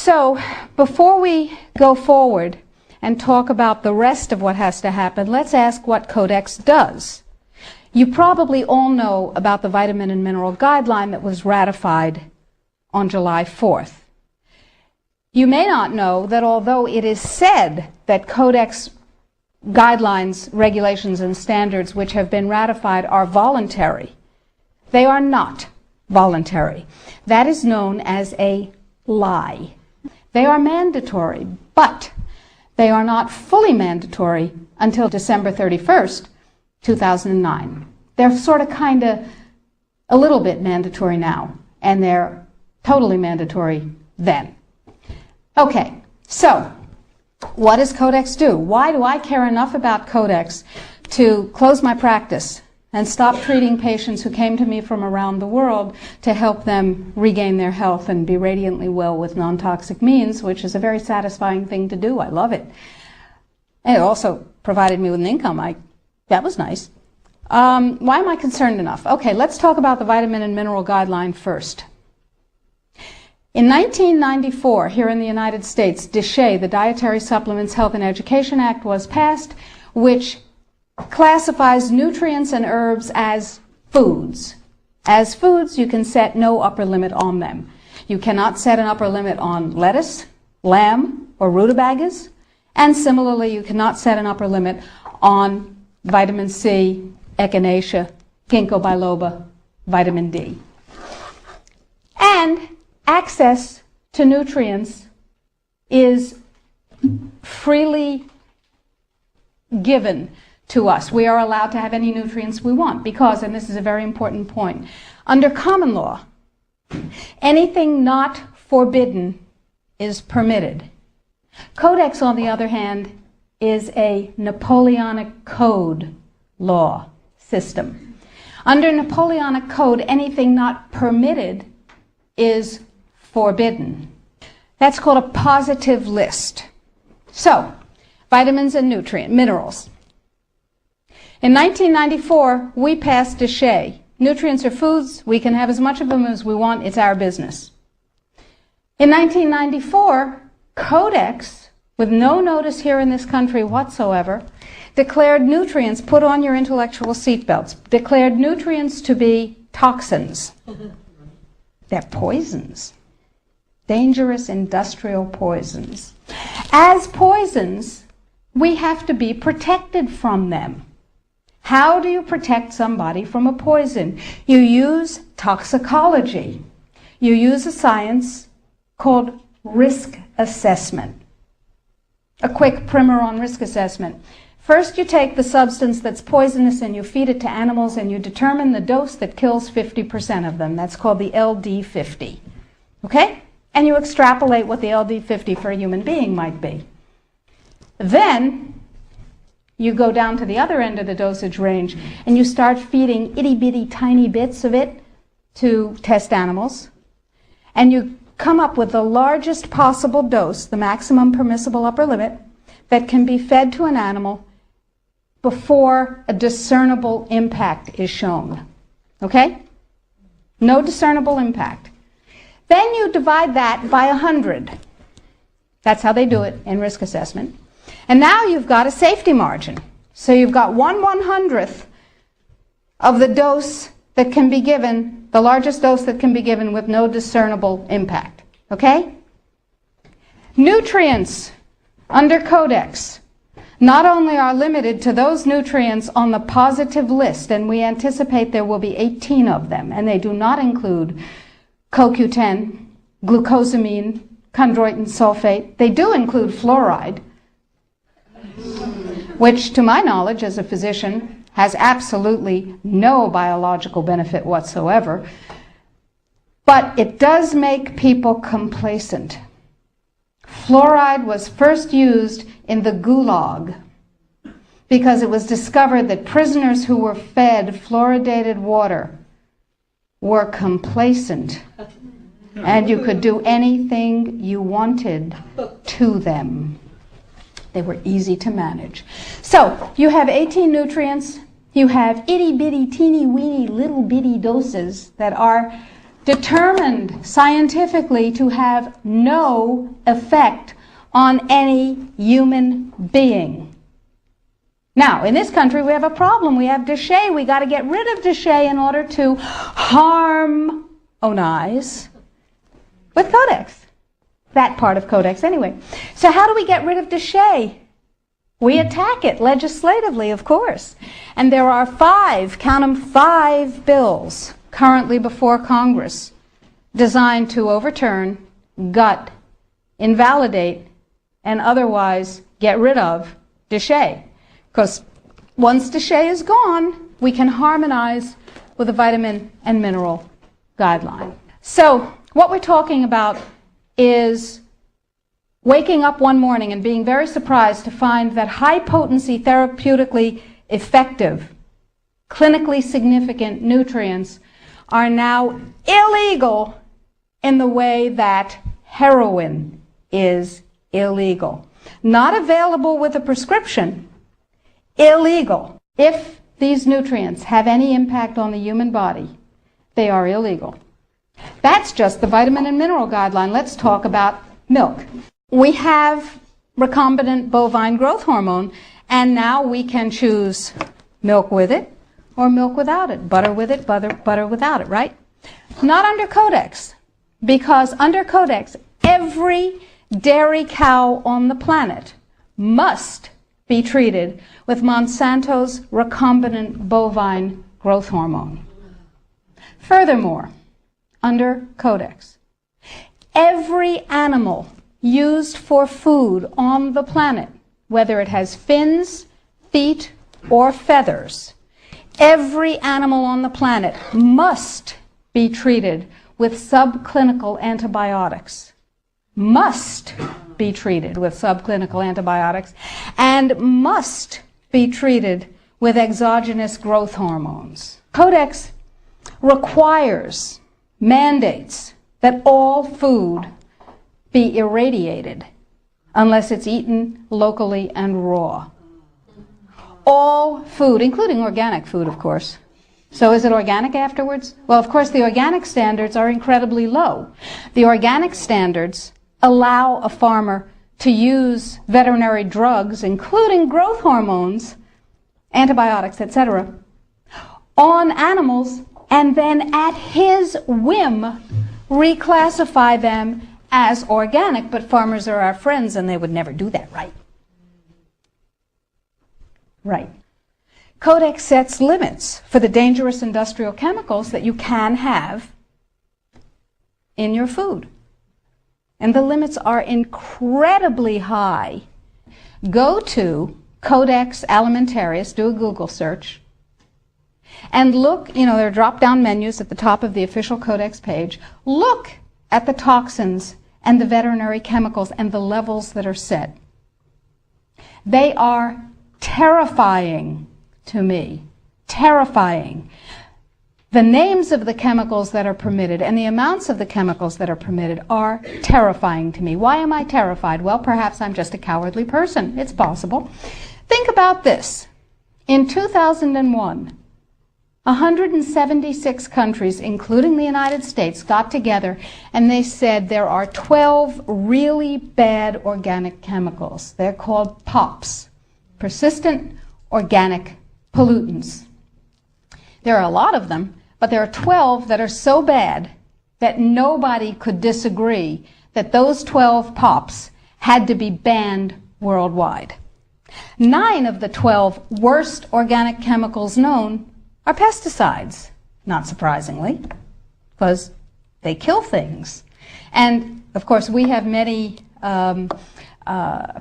So, before we go forward and talk about the rest of what has to happen, let's ask what Codex does. You probably all know about the vitamin and mineral guideline that was ratified on July 4th. You may not know that although it is said that Codex guidelines, regulations, and standards which have been ratified are voluntary, they are not voluntary. That is known as a lie. They are mandatory, but they are not fully mandatory until December 31st, 2009. They're sort of kind of a little bit mandatory now, and they're totally mandatory then. Okay, so what does Codex do? Why do I care enough about Codex to close my practice and stop treating patients who came to me from around the world to help them regain their health and be radiantly well with non-toxic means, which is a very satisfying thing to do. I love it. And it also provided me with an income. That was nice. Why am I concerned enough? Okay, let's talk about the vitamin and mineral guideline first. In 1994, here in the United States, DSHEA, the Dietary Supplements, Health and Education Act, was passed, which classifies nutrients and herbs as foods. As foods, you can set no upper limit on them. You cannot set an upper limit on lettuce, lamb, or rutabagas, and similarly, you cannot set an upper limit on vitamin C, echinacea, ginkgo biloba, vitamin D. And access to nutrients is freely given to us. We are allowed to have any nutrients we want because, and this is a very important point, under common law, anything not forbidden is permitted. Codex, on the other hand, is a Napoleonic Code law system. Under Napoleonic Code, anything not permitted is forbidden. That's called a positive list. So, vitamins and minerals. In 1994, we passed DSHEA. Nutrients are foods. We can have as much of them as we want. It's our business. In 1994, Codex, with no notice here in this country whatsoever, declared nutrients, put on your intellectual seatbelts, declared nutrients to be toxins. They're poisons. Dangerous industrial poisons. As poisons, we have to be protected from them. How do you protect somebody from a poison? You use toxicology. You use a science called risk assessment. A quick primer on risk assessment. First, you take the substance that's poisonous and you feed it to animals and you determine the dose that kills 50% of them. That's called the LD50. Okay? And you extrapolate what the LD50 for a human being might be. Then, you go down to the other end of the dosage range and you start feeding itty-bitty tiny bits of it to test animals. And you come up with the largest possible dose, the maximum permissible upper limit, that can be fed to an animal before a discernible impact is shown. Okay? No discernible impact. Then you divide that by 100. That's how they do it in risk assessment. And now you've got a safety margin. So you've got 1/100th of the dose that can be given, the largest dose that can be given with no discernible impact. Okay? Nutrients under Codex not only are limited to those nutrients on the positive list, and we anticipate there will be 18 of them, and they do not include CoQ10, glucosamine, chondroitin sulfate. They do include fluoride, which, to my knowledge as a physician, has absolutely no biological benefit whatsoever. But it does make people complacent. Fluoride was first used in the Gulag because it was discovered that prisoners who were fed fluoridated water were complacent and you could do anything you wanted to them. They were easy to manage. So, you have 18 nutrients. You have itty-bitty, teeny-weeny, little-bitty doses that are determined scientifically to have no effect on any human being. Now, in this country, we have a problem. We have déchets. We got to get rid of déchets in order to harmonize with Codex. That part of Codex, anyway. So how do we get rid of déchets? We attack it legislatively, of course. And there are 5, count them, 5 bills currently before Congress designed to overturn, gut, invalidate, and otherwise get rid of déchet. Because once déchet is gone, we can harmonize with the vitamin and mineral guideline. So what we're talking about is waking up one morning and being very surprised to find that high-potency, therapeutically effective, clinically significant nutrients are now illegal in the way that heroin is illegal. Not available with a prescription, illegal. If these nutrients have any impact on the human body, they are illegal. That's just the vitamin and mineral guideline. Let's talk about milk. We have recombinant bovine growth hormone, and now we can choose milk with it or milk without it, butter with it, butter without it, right? Not under Codex, because under Codex, every dairy cow on the planet must be treated with Monsanto's recombinant bovine growth hormone. Furthermore, under Codex, every animal used for food on the planet, whether it has fins, feet, or feathers, every animal on the planet must be treated with subclinical antibiotics. Must be treated with subclinical antibiotics and must be treated with exogenous growth hormones. Codex requires, mandates that all food be irradiated unless it's eaten locally and raw. All food, including organic food, of course. So is it organic afterwards? Well, of course, the organic standards are incredibly low. The organic standards allow a farmer to use veterinary drugs, including growth hormones, antibiotics, etc., on animals, and then at his whim reclassify them as organic, but farmers are our friends and they would never do that, right? Right. Codex sets limits for the dangerous industrial chemicals that you can have in your food. And the limits are incredibly high. Go to Codex Alimentarius, do a Google search, and look, there are drop-down menus at the top of the official Codex page. Look at the toxins and the veterinary chemicals and the levels that are set. They are terrifying to me. Terrifying. The names of the chemicals that are permitted and the amounts of the chemicals that are permitted are terrifying to me. Why am I terrified? Well, perhaps I'm just a cowardly person. It's possible. Think about this. In 2001, 176 countries, including the United States, got together and they said there are 12 really bad organic chemicals. They're called POPs, persistent organic pollutants. There are a lot of them, but there are 12 that are so bad that nobody could disagree that those 12 POPs had to be banned worldwide. 9 of the 12 worst organic chemicals known are pesticides, not surprisingly, because they kill things. And, of course, we have many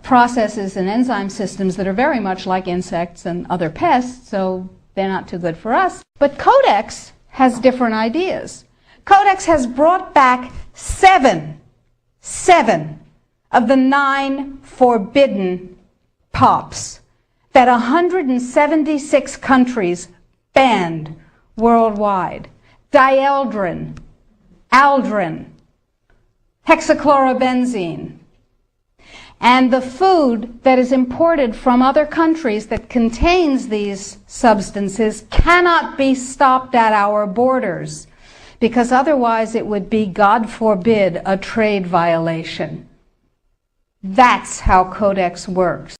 processes and enzyme systems that are very much like insects and other pests, so they're not too good for us. But Codex has different ideas. Codex has brought back 7 of the 9 forbidden POPs that 176 countries banned worldwide. Dieldrin, aldrin, hexachlorobenzene. And the food that is imported from other countries that contains these substances cannot be stopped at our borders because otherwise it would be, God forbid, a trade violation. That's how Codex works.